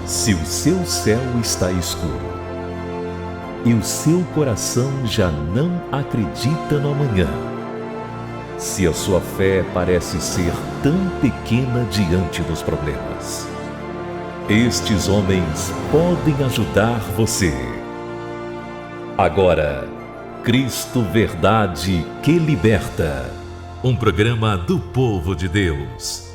Se o seu céu está escuro e o seu coração já não acredita no amanhã, se a sua fé parece ser tão pequena diante dos problemas, estes homens podem ajudar você. Agora, Cristo Verdade que Liberta, um programa do povo de Deus.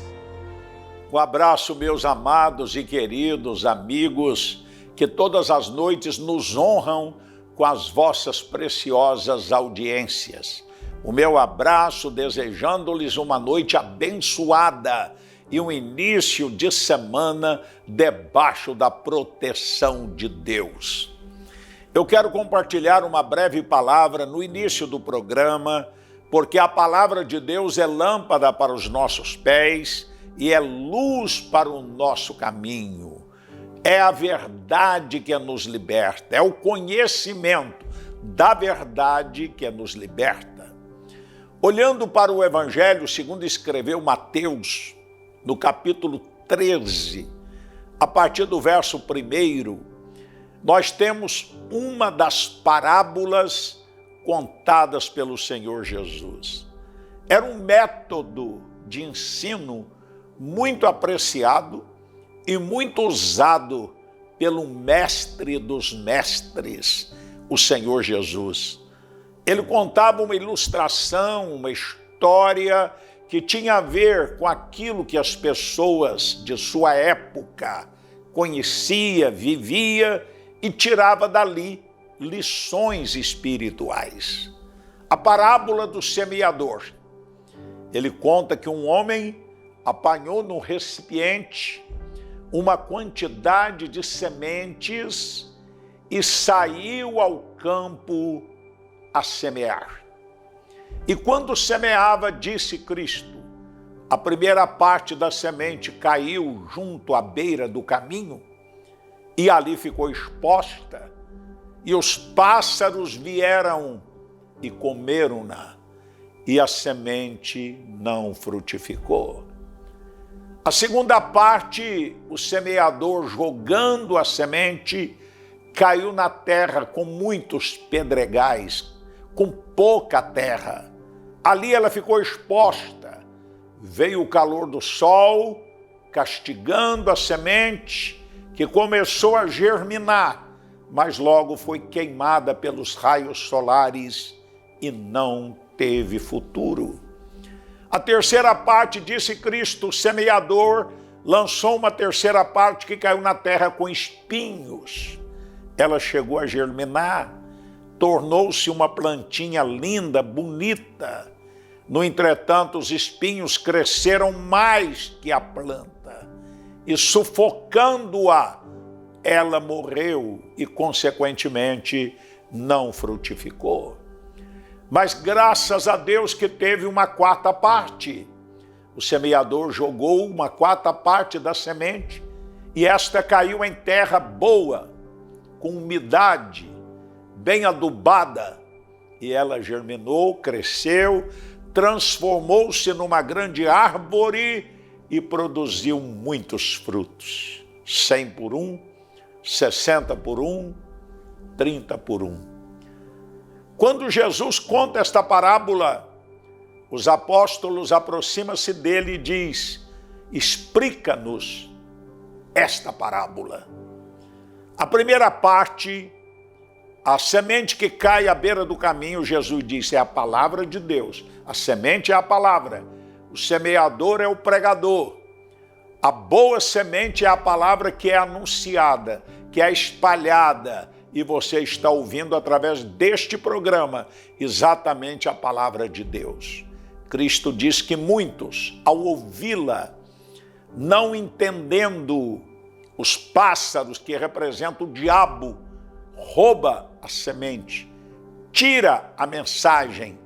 Um abraço, meus amados e queridos amigos, que todas as noites nos honram com as vossas preciosas audiências. O meu abraço, desejando-lhes uma noite abençoada e um início de semana debaixo da proteção de Deus. Eu quero compartilhar uma breve palavra no início do programa, porque a palavra de Deus é lâmpada para os nossos pés e é luz para o nosso caminho. É a verdade que nos liberta, é o conhecimento da verdade que nos liberta. Olhando para o Evangelho, segundo escreveu Mateus, no capítulo 13, a partir do verso 1, nós temos uma das parábolas contadas pelo Senhor Jesus. Era um método de ensino muito apreciado e muito usado pelo mestre dos mestres, o Senhor Jesus. Ele contava uma ilustração, uma história que tinha a ver com aquilo que as pessoas de sua época conhecia, vivia e tirava dali lições espirituais. A parábola do semeador. Ele conta que um homem apanhou no recipiente uma quantidade de sementes e saiu ao campo a semear. E quando semeava, disse Cristo, a primeira parte da semente caiu junto à beira do caminho e ali ficou exposta, e os pássaros vieram e comeram-na, e a semente não frutificou. A segunda parte, o semeador, jogando a semente, caiu na terra com muitos pedregais, com pouca terra. Ali ela ficou exposta. Veio o calor do sol, castigando a semente, que começou a germinar, mas logo foi queimada pelos raios solares e não teve futuro. A terceira parte, disse Cristo, o semeador lançou uma terceira parte que caiu na terra com espinhos. Ela chegou a germinar, tornou-se uma plantinha linda, bonita. No entretanto, os espinhos cresceram mais que a planta e, sufocando-a, ela morreu e, consequentemente, não frutificou. Mas graças a Deus que teve uma quarta parte. O semeador jogou uma quarta parte da semente e esta caiu em terra boa, com umidade, bem adubada. E ela germinou, cresceu, transformou-se numa grande árvore e produziu muitos frutos. 100 por 1, 60 por 1, 30 por 1. Quando Jesus conta esta parábola, os apóstolos aproximam-se dele e diz, explica-nos esta parábola. A primeira parte, a semente que cai à beira do caminho, Jesus disse, é a palavra de Deus. A semente é a palavra. O semeador é o pregador. A boa semente é a palavra que é anunciada, que é espalhada, e você está ouvindo através deste programa exatamente a palavra de Deus. Cristo diz que muitos, ao ouvi-la, não entendendo os pássaros que representam o diabo, rouba a semente, tira a mensagem,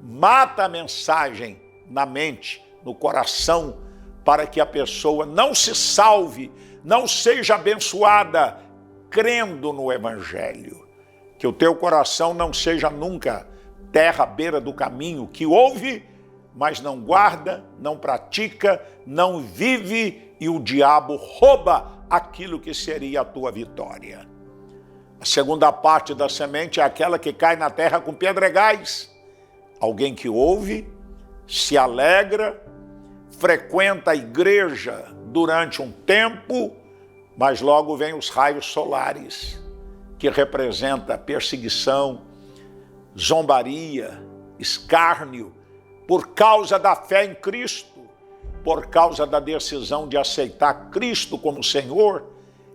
mata a mensagem na mente, no coração, para que a pessoa não se salve, não seja abençoada, crendo no Evangelho. Que o teu coração não seja nunca terra à beira do caminho, que ouve, mas não guarda, não pratica, não vive, e o diabo rouba aquilo que seria a tua vitória. A segunda parte da semente é aquela que cai na terra com pedregais. Alguém que ouve, se alegra, frequenta a igreja durante um tempo, mas logo vem os raios solares, que representa perseguição, zombaria, escárnio, por causa da fé em Cristo, por causa da decisão de aceitar Cristo como Senhor,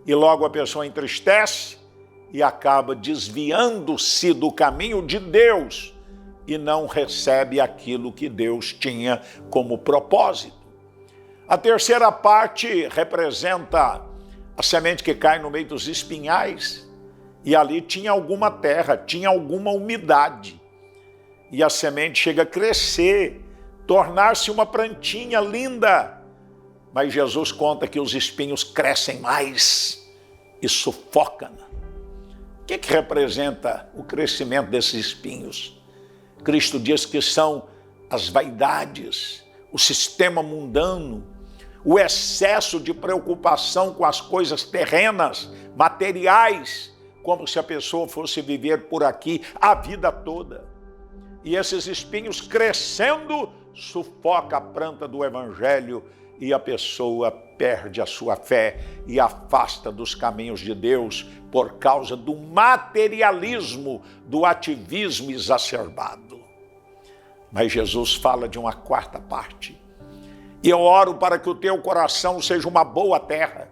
e logo a pessoa entristece e acaba desviando-se do caminho de Deus e não recebe aquilo que Deus tinha como propósito. A terceira parte representa a semente que cai no meio dos espinhais, e ali tinha alguma terra, tinha alguma umidade, e a semente chega a crescer, tornar-se uma plantinha linda, mas Jesus conta que os espinhos crescem mais e sufocam. O que representa o crescimento desses espinhos? Cristo diz que são as vaidades, o sistema mundano, o excesso de preocupação com as coisas terrenas, materiais, como se a pessoa fosse viver por aqui a vida toda. E esses espinhos crescendo sufoca a planta do evangelho e a pessoa perde a sua fé e afasta dos caminhos de Deus por causa do materialismo, do ativismo exacerbado. Mas Jesus fala de uma quarta parte. E eu oro para que o teu coração seja uma boa terra,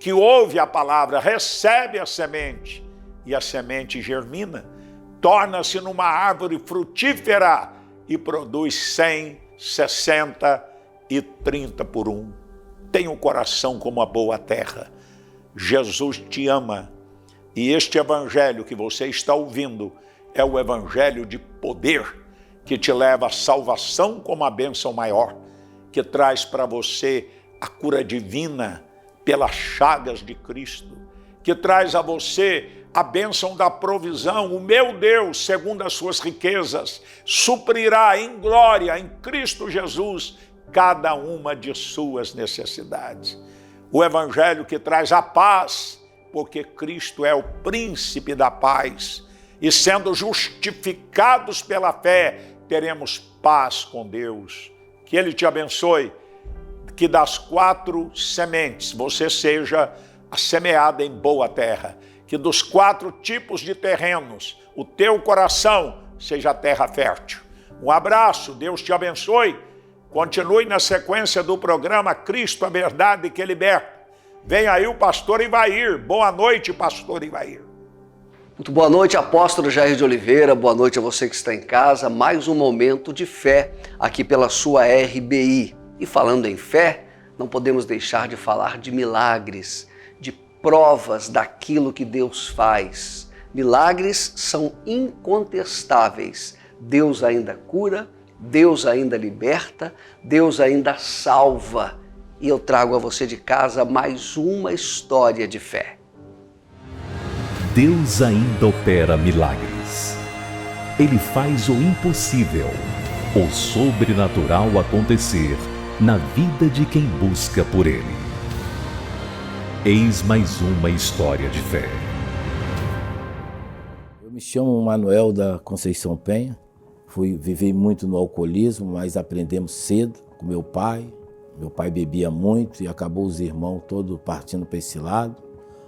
que ouve a palavra, recebe a semente, e a semente germina, torna-se numa árvore frutífera e produz 100, 60 e 30 por 1. Tenha o coração como a boa terra. Jesus te ama. E este evangelho que você está ouvindo é o evangelho de poder, que te leva à salvação como a bênção maior, que traz para você a cura divina pelas chagas de Cristo, que traz a você a bênção da provisão. O meu Deus, segundo as suas riquezas, suprirá em glória em Cristo Jesus cada uma de suas necessidades. O evangelho que traz a paz, porque Cristo é o príncipe da paz, e sendo justificados pela fé, teremos paz com Deus. Que Ele te abençoe, que das 4 sementes você seja a semeada em boa terra, que dos 4 tipos de terrenos o teu coração seja a terra fértil. Um abraço, Deus te abençoe. Continue na sequência do programa Cristo, a Verdade que Liberta. Vem aí o pastor Ivair. Boa noite, pastor Ivair. Muito boa noite, apóstolo Jair de Oliveira. Boa noite a você que está em casa. Mais um momento de fé aqui pela sua RBI. E falando em fé, não podemos deixar de falar de milagres, de provas daquilo que Deus faz. Milagres são incontestáveis. Deus ainda cura, Deus ainda liberta, Deus ainda salva. E eu trago a você de casa mais uma história de fé. Deus ainda opera milagres. Ele faz o impossível, o sobrenatural acontecer na vida de quem busca por Ele. Eis mais uma história de fé. Eu me chamo Manuel da Conceição Penha. Vivi muito no alcoolismo, mas aprendemos cedo com meu pai. Meu pai bebia muito e acabou os irmãos todos partindo para esse lado.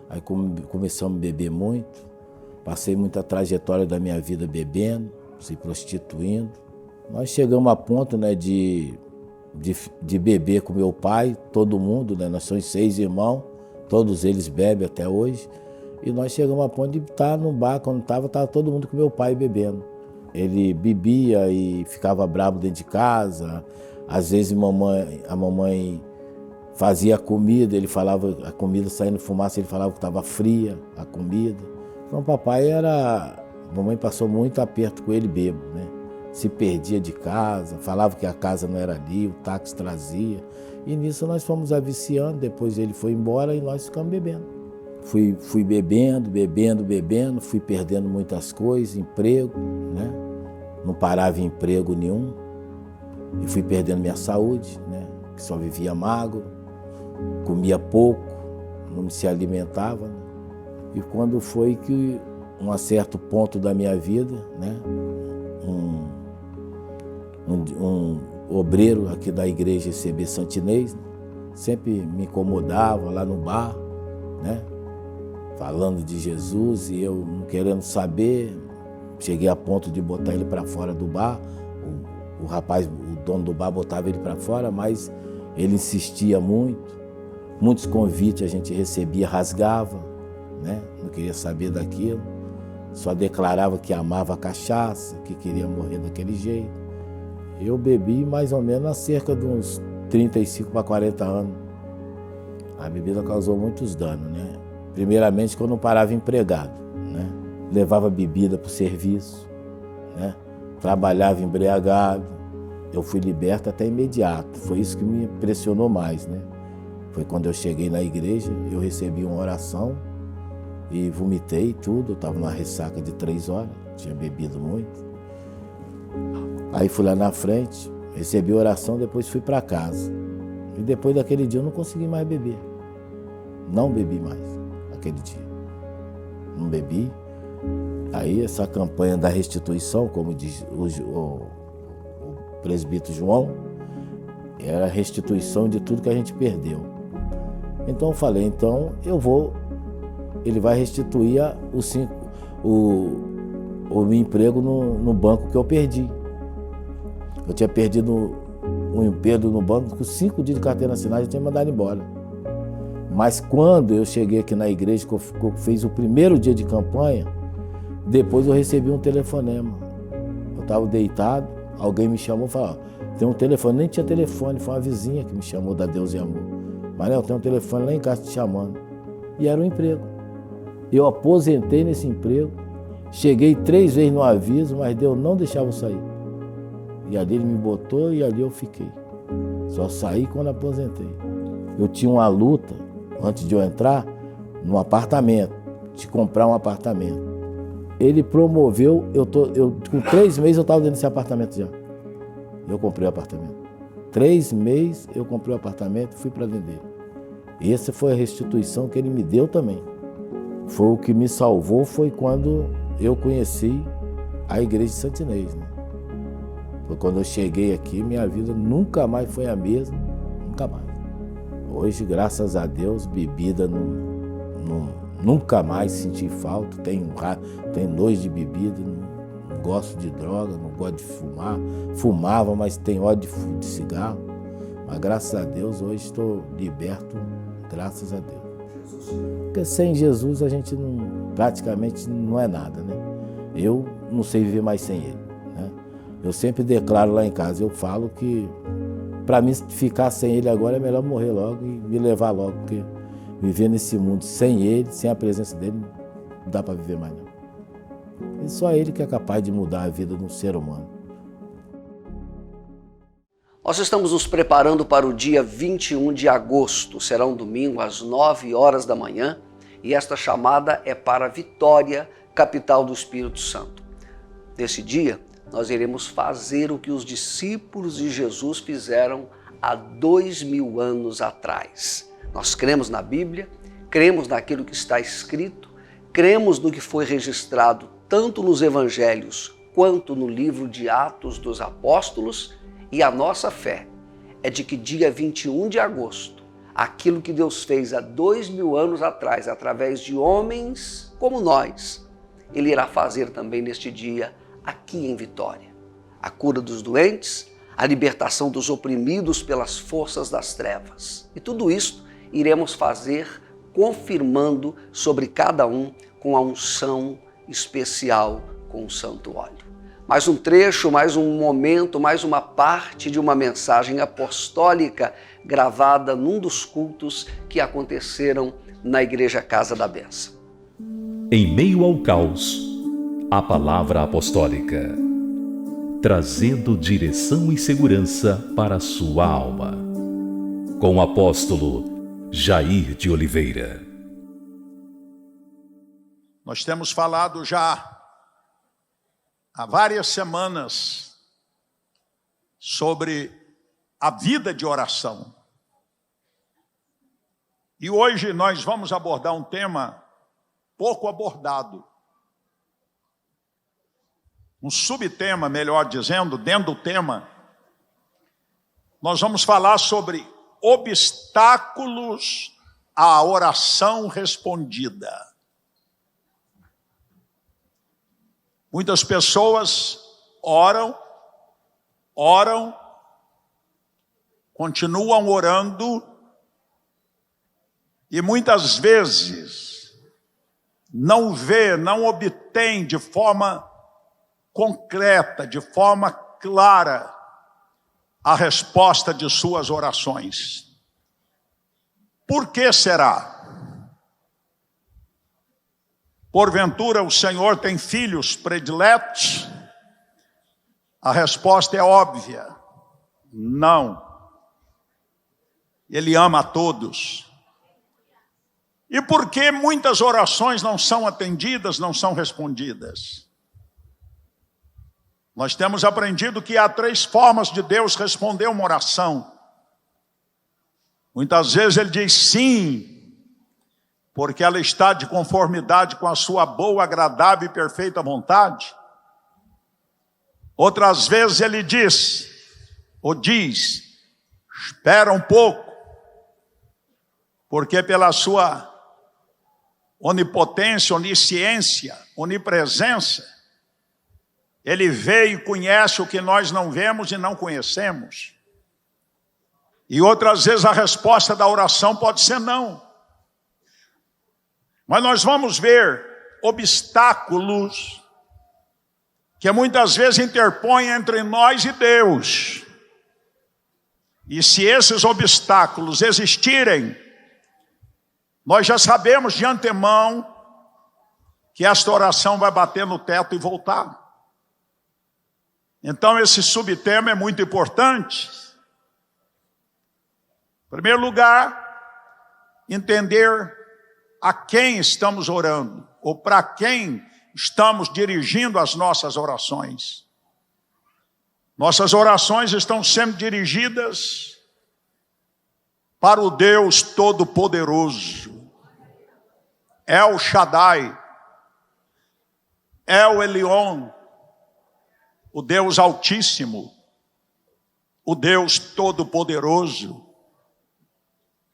Aí começamos a beber muito. Passei muita trajetória da minha vida bebendo, se prostituindo. Nós chegamos a ponto, né, de beber com meu pai, todo mundo, né? Nós somos 6 irmãos, todos eles bebem até hoje. E nós chegamos a ponto de estar no bar, quando estava todo mundo com meu pai bebendo. Ele bebia e ficava bravo dentro de casa. Às vezes a mamãe fazia a comida, ele falava, a comida saindo fumaça, ele falava que estava fria a comida. Então papai a mamãe passou muito aperto com ele bêbado, né? Se perdia de casa, falava que a casa não era ali, o táxi trazia. E nisso nós fomos aviciando, depois ele foi embora e nós ficamos bebendo. Fui bebendo, fui perdendo muitas coisas, emprego, né? Não parava em emprego nenhum. E fui perdendo minha saúde, né? Que só vivia magro, comia pouco, não se alimentava, né? E quando foi que, um certo ponto da minha vida, né, um obreiro aqui da igreja CB Santinês, né, sempre me incomodava lá no bar, né, falando de Jesus, e eu não querendo saber, cheguei a ponto de botar ele para fora do bar. O rapaz, o dono do bar, botava ele para fora, mas ele insistia muito. Muitos convites a gente recebia, rasgava, né? Não queria saber daquilo. Só declarava que amava a cachaça, que queria morrer daquele jeito. Eu bebi mais ou menos há cerca de uns 35 para 40 anos. A bebida causou muitos danos, né? Primeiramente, que eu não parava empregado, né? Levava bebida para o serviço, né? Trabalhava embriagado. Eu fui liberto até imediato. Foi isso que me impressionou mais, né? Foi quando eu cheguei na igreja, eu recebi uma oração e vomitei tudo. Eu estava numa ressaca de 3 horas, tinha bebido muito. Aí fui lá na frente, recebi a oração, depois fui para casa. E depois daquele dia eu não consegui mais beber. Não bebi mais aquele dia. Não bebi. Aí essa campanha da restituição, como diz o presbítero João, era a restituição de tudo que a gente perdeu. Então eu falei, então ele vai restituir o meu emprego no banco que eu perdi. Eu tinha perdido um emprego no banco, com 5 dias de carteira assinada, eu tinha mandado embora. Mas quando eu cheguei aqui na igreja, que eu fiz o primeiro dia de campanha, depois eu recebi um telefonema. Eu estava deitado, alguém me chamou e falou, tem um telefone, nem tinha telefone, foi uma vizinha que me chamou da Deus e Amor. Manel, tem um telefone lá em casa te chamando. E era um emprego. Eu aposentei nesse emprego, cheguei 3 vezes no aviso, mas Deus não deixava eu sair. E ali ele me botou e ali eu fiquei. Só saí quando aposentei. Eu tinha uma luta, antes de eu entrar, num apartamento, de comprar um apartamento. Ele promoveu, com 3 meses eu estava dentro desse apartamento já. Eu comprei o apartamento. 3 meses eu comprei o apartamento e fui para vender. Essa foi a restituição que ele me deu também. Foi o que me salvou, foi quando eu conheci a igreja de Santinês, né? Foi quando eu cheguei aqui, minha vida nunca mais foi a mesma, nunca mais. Hoje, graças a Deus, bebida nunca mais senti falta, tenho nojo de bebida, não gosto de droga, não gosto de fumar. Fumava, mas tenho ódio de cigarro. Mas graças a Deus, hoje estou liberto, graças a Deus. Porque sem Jesus a gente praticamente não é nada, né? Eu não sei viver mais sem Ele, né? Eu sempre declaro lá em casa, eu falo que para mim ficar sem Ele agora é melhor morrer logo e me levar logo, porque viver nesse mundo sem Ele, sem a presença dEle, não dá para viver mais não. E só Ele que é capaz de mudar a vida de um ser humano. Nós estamos nos preparando para o dia 21 de agosto, será um domingo às 9 horas da manhã, e esta chamada é para Vitória, capital do Espírito Santo. Nesse dia, nós iremos fazer o que os discípulos de Jesus fizeram há 2000 anos atrás. Nós cremos na Bíblia, cremos naquilo que está escrito, cremos no que foi registrado tanto nos Evangelhos quanto no livro de Atos dos Apóstolos, e a nossa fé é de que dia 21 de agosto, aquilo que Deus fez há 2000 anos atrás, através de homens como nós, Ele irá fazer também neste dia aqui em Vitória. A cura dos doentes, a libertação dos oprimidos pelas forças das trevas. E tudo isso iremos fazer confirmando sobre cada um com a unção especial com o santo óleo. Mais um trecho, mais um momento, mais uma parte de uma mensagem apostólica gravada num dos cultos que aconteceram na Igreja Casa da Bênção. Em meio ao caos, a palavra apostólica, trazendo direção e segurança para a sua alma. Com o apóstolo Jair de Oliveira. Nós temos falado já há várias semanas sobre a vida de oração. E hoje nós vamos abordar um tema pouco abordado. Um subtema, melhor dizendo, dentro do tema, nós vamos falar sobre obstáculos à oração respondida. Muitas pessoas oram, continuam orando e muitas vezes não obtém de forma concreta, de forma clara, a resposta de suas orações. Por que será? Porventura o Senhor tem filhos prediletos? A resposta é óbvia: não. Ele ama a todos. E por que muitas orações não são atendidas, não são respondidas? Nós temos aprendido que há 3 formas de Deus responder uma oração. Muitas vezes ele diz sim, porque ela está de conformidade com a sua boa, agradável e perfeita vontade. Outras vezes ele diz, espera um pouco, porque pela sua onipotência, onisciência, onipresença, ele vê e conhece o que nós não vemos e não conhecemos. E outras vezes a resposta da oração pode ser não. Mas nós vamos ver obstáculos que muitas vezes interpõem entre nós e Deus. E se esses obstáculos existirem, nós já sabemos de antemão que esta oração vai bater no teto e voltar. Então esse subtema é muito importante. Em primeiro lugar, entender a quem estamos orando, ou para quem estamos dirigindo as nossas orações. Nossas orações estão sempre dirigidas para o Deus Todo-Poderoso, El Shaddai, El Elyon, o Deus Altíssimo, o Deus Todo-Poderoso,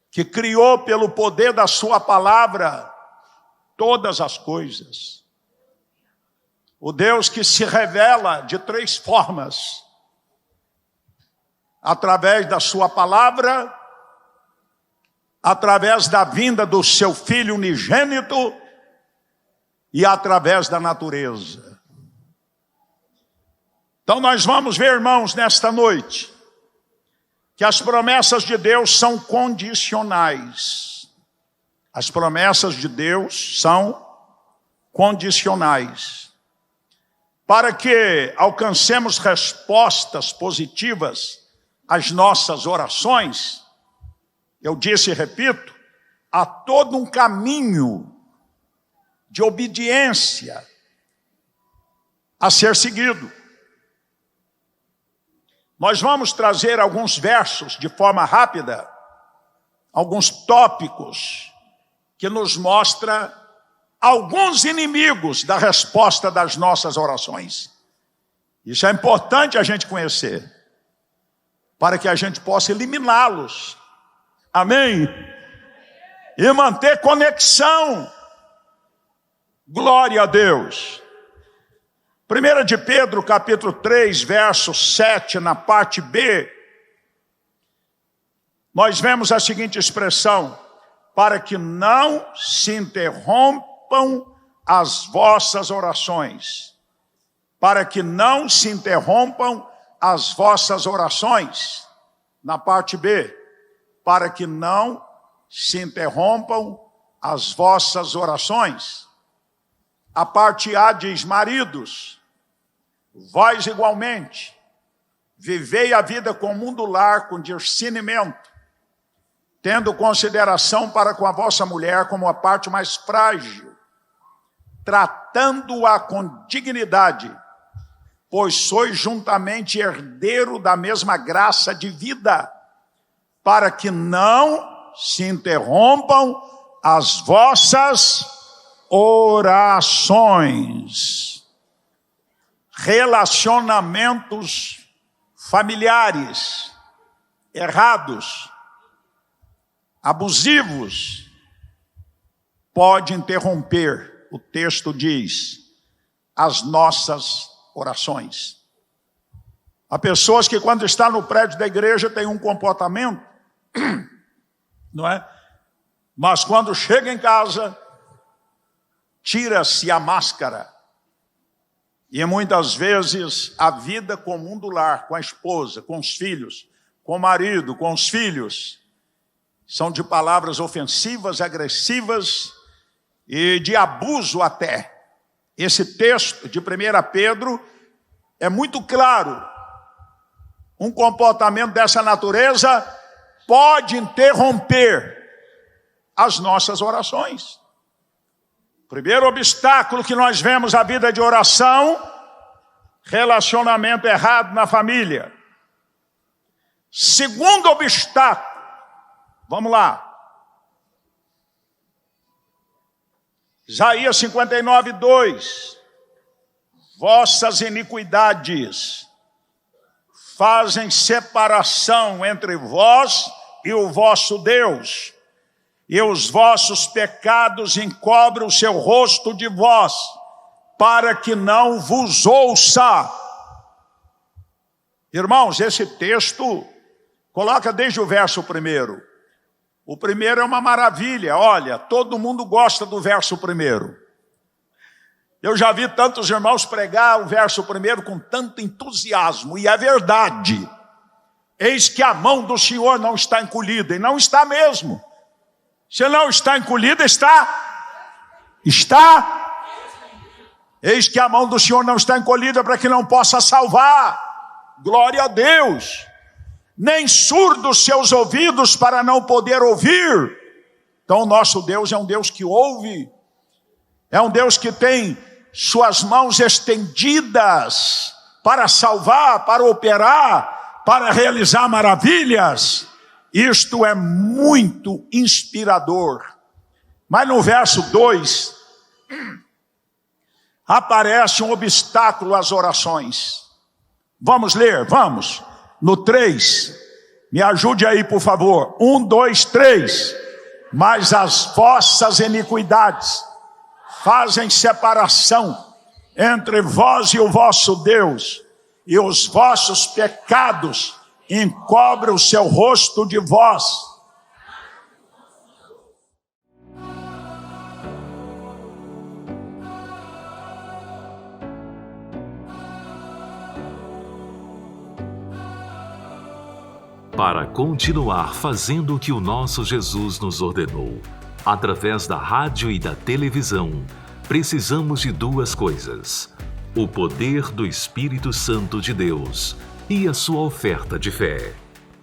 que criou pelo poder da sua palavra todas as coisas. O Deus que se revela de 3 formas: através da sua palavra, através da vinda do seu Filho unigênito e através da natureza. Então nós vamos ver, irmãos, nesta noite, que as promessas de Deus são condicionais. As promessas de Deus são condicionais. Para que alcancemos respostas positivas às nossas orações, eu disse e repito, há todo um caminho de obediência a ser seguido. Nós vamos trazer alguns versos de forma rápida, alguns tópicos que nos mostram alguns inimigos da resposta das nossas orações. Isso é importante a gente conhecer, para que a gente possa eliminá-los. Amém? E manter conexão. Glória a Deus. 1 de Pedro, capítulo 3, verso 7, na parte B, nós vemos a seguinte expressão: para que não se interrompam as vossas orações. Para que não se interrompam as vossas orações. Na parte B, para que não se interrompam as vossas orações. A parte A diz: maridos, vós igualmente, vivei a vida comum do lar com discernimento, tendo consideração para com a vossa mulher como a parte mais frágil, tratando-a com dignidade, pois sois juntamente herdeiro da mesma graça de vida, para que não se interrompam as vossas orações. Relacionamentos familiares errados, abusivos, pode interromper, o texto diz, as nossas orações. Há pessoas que quando está no prédio da igreja tem um comportamento, não é? Mas quando chega em casa, tira-se a máscara. E muitas vezes a vida comum do lar, com a esposa, com os filhos, com o marido, com os filhos, são de palavras ofensivas, agressivas e de abuso até. Esse texto de 1 Pedro é muito claro. Um comportamento dessa natureza pode interromper as nossas orações. Primeiro obstáculo que nós vemos na vida de oração, relacionamento errado na família. Segundo obstáculo, vamos lá. Isaías 59, 2. Vossas iniquidades fazem separação entre vós e o vosso Deus, e os vossos pecados encobrem o seu rosto de vós, para que não vos ouça. Irmãos, esse texto coloca desde o verso 1. O primeiro é uma maravilha, olha, todo mundo gosta do verso 1. Eu já vi tantos irmãos pregar o verso 1 com tanto entusiasmo, e é verdade. Eis que a mão do Senhor não está encolhida, e não está mesmo. Se não está encolhida, está. Eis que a mão do Senhor não está encolhida para que não possa salvar. Glória a Deus. Nem surdos seus ouvidos para não poder ouvir. Então o nosso Deus é um Deus que ouve. É um Deus que tem suas mãos estendidas para salvar, para operar, para realizar maravilhas. Isto é muito inspirador. Mas no verso 2, aparece um obstáculo às orações. Vamos ler, vamos. No 3, me ajude aí, por favor. 1, 2, 3. Mas as vossas iniquidades fazem separação entre vós e o vosso Deus, e os vossos pecados encobrem o seu rosto de vós. Para continuar fazendo o que o nosso Jesus nos ordenou, através da rádio e da televisão, precisamos de duas coisas: o poder do Espírito Santo de Deus e a sua oferta de fé.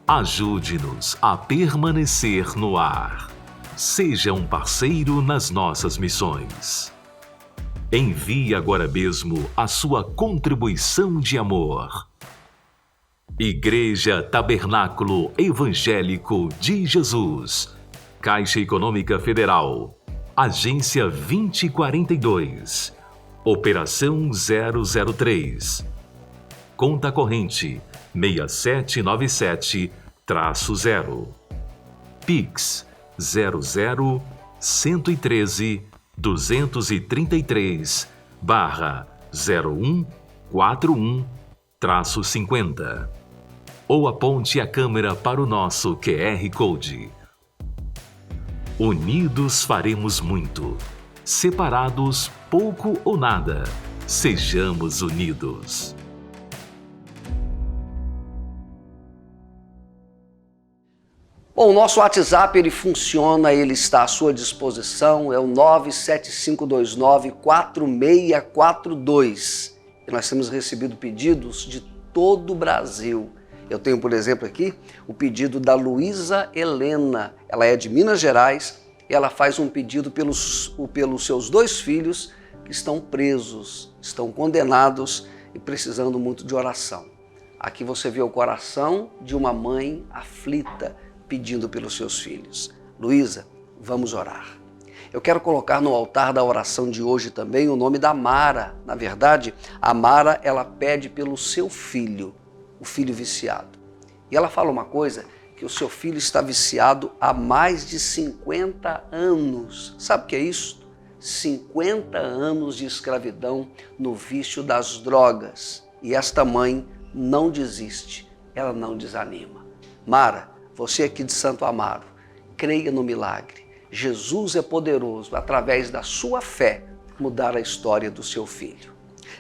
Ajude-nos a permanecer no ar. Seja um parceiro nas nossas missões. Envie agora mesmo a sua contribuição de amor. Igreja Tabernáculo Evangélico de Jesus, Caixa Econômica Federal, Agência 2042, Operação 003, Conta Corrente 6797-0, Pix 00-113-0141-50. Ou aponte a câmera para o nosso QR Code. Unidos faremos muito. Separados, pouco ou nada. Sejamos unidos. Bom, o nosso WhatsApp ele funciona, ele está à sua disposição, é o 97529-4642. E nós temos recebido pedidos de todo o Brasil. Eu tenho, por exemplo, aqui o pedido da Luísa Helena. Ela é de Minas Gerais e ela faz um pedido pelos seus 2 filhos que estão presos, estão condenados e precisando muito de oração. Aqui você vê o coração de uma mãe aflita pedindo pelos seus filhos. Luísa, vamos orar. Eu quero colocar no altar da oração de hoje também o nome da Mara. Na verdade, a Mara, ela pede pelo seu filho, o filho viciado. E ela fala uma coisa, que o seu filho está viciado há mais de 50 anos. Sabe o que é isso? 50 anos de escravidão no vício das drogas. E esta mãe não desiste, ela não desanima. Mara, você aqui de Santo Amaro, creia no milagre. Jesus é poderoso, através da sua fé, mudar a história do seu filho.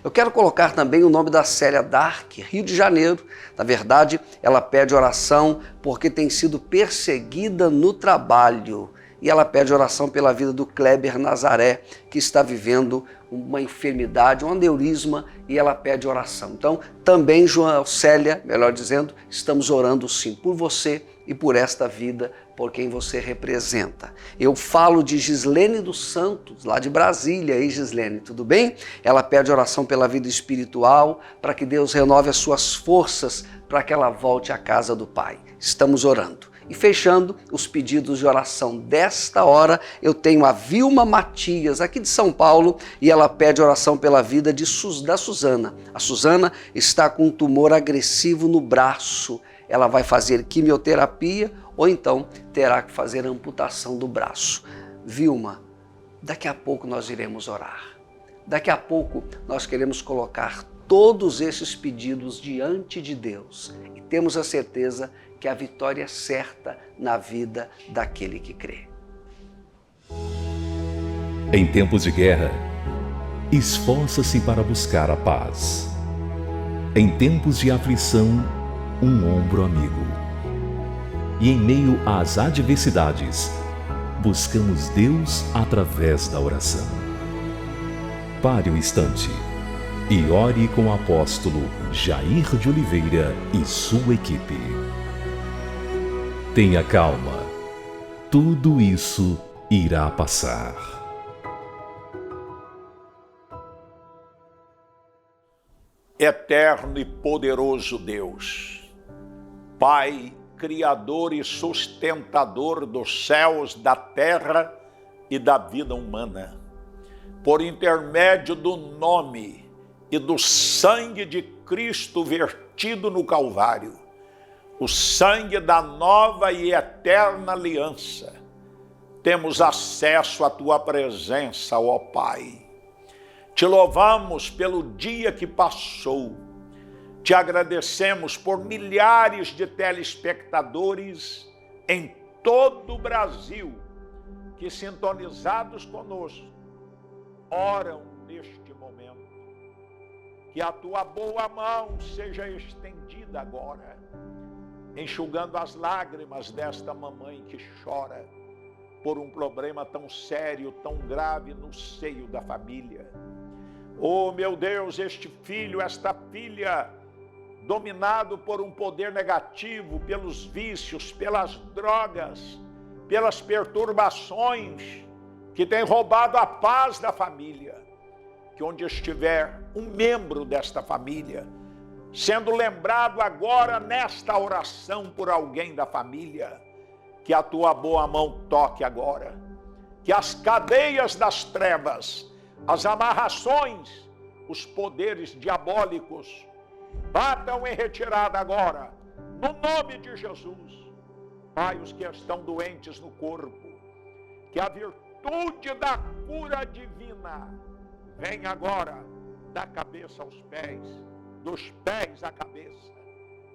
Eu quero colocar também o nome da Célia Dark, Rio de Janeiro. Na verdade, ela pede oração porque tem sido perseguida no trabalho. E ela pede oração pela vida do Kleber Nazaré, que está vivendo uma enfermidade, um aneurisma, e ela pede oração. Então, também, Célia, melhor dizendo, estamos orando sim por você e por esta vida, por quem você representa. Eu falo de Gislene dos Santos, lá de Brasília. Ei, Gislene, tudo bem? Ela pede oração pela vida espiritual, para que Deus renove as suas forças, para que ela volte à casa do Pai. Estamos orando. E fechando os pedidos de oração desta hora, eu tenho a Vilma Matias, aqui de São Paulo, e ela pede oração pela vida da Suzana. A Suzana está com um tumor agressivo no braço. Ela vai fazer quimioterapia ou então terá que fazer amputação do braço. Vilma, daqui a pouco nós iremos orar. Daqui a pouco nós queremos colocar todos esses pedidos diante de Deus e temos a certeza que a vitória é certa na vida daquele que crê. Em tempos de guerra, esforça-se para buscar a paz. Em tempos de aflição, um ombro amigo. E em meio às adversidades, buscamos Deus através da oração. Pare um instante e ore com o apóstolo Jair de Oliveira e sua equipe. Tenha calma, tudo isso irá passar. Eterno e poderoso Deus, Pai, Criador e sustentador dos céus, da terra e da vida humana, por intermédio do nome e do sangue de Cristo vertido no Calvário, o sangue da nova e eterna aliança, temos acesso à Tua presença, ó Pai. Te louvamos pelo dia que passou, te agradecemos por milhares de telespectadores em todo o Brasil que, sintonizados conosco, oram neste momento. Que a Tua boa mão seja estendida agora, enxugando as lágrimas desta mamãe que chora por um problema tão sério, tão grave no seio da família. Oh, meu Deus, este filho, esta filha, dominado por um poder negativo, pelos vícios, pelas drogas, pelas perturbações que tem roubado a paz da família. Que onde estiver um membro desta família, sendo lembrado agora nesta oração por alguém da família, que a Tua boa mão toque agora, que as cadeias das trevas, as amarrações, os poderes diabólicos batam em retirada agora, no nome de Jesus. Pai, os que estão doentes no corpo, que a virtude da cura divina venha agora da cabeça aos pés, dos pés à cabeça,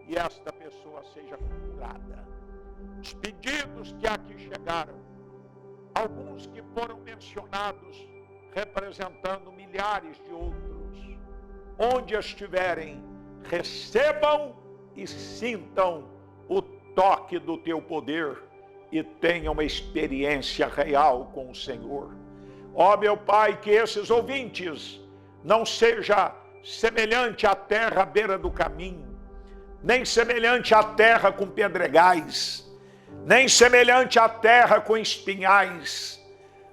e esta pessoa seja curada. Os pedidos que aqui chegaram, alguns que foram mencionados, representando milhares de outros, onde estiverem, recebam e sintam o toque do Teu poder e tenham uma experiência real com o Senhor. Ó meu Pai, que esses ouvintes não seja semelhante à terra à beira do caminho, nem semelhante à terra com pedregais, nem semelhante à terra com espinhais,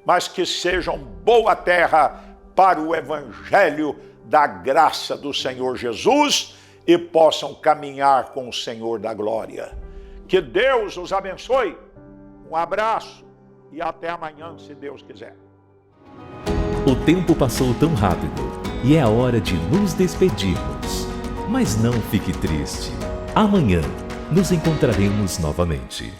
mas que sejam boa terra para o evangelho da graça do Senhor Jesus e possam caminhar com o Senhor da glória. Que Deus os abençoe. Um abraço e até amanhã, se Deus quiser. O tempo passou tão rápido e é a hora de nos despedirmos. Mas não fique triste. Amanhã nos encontraremos novamente.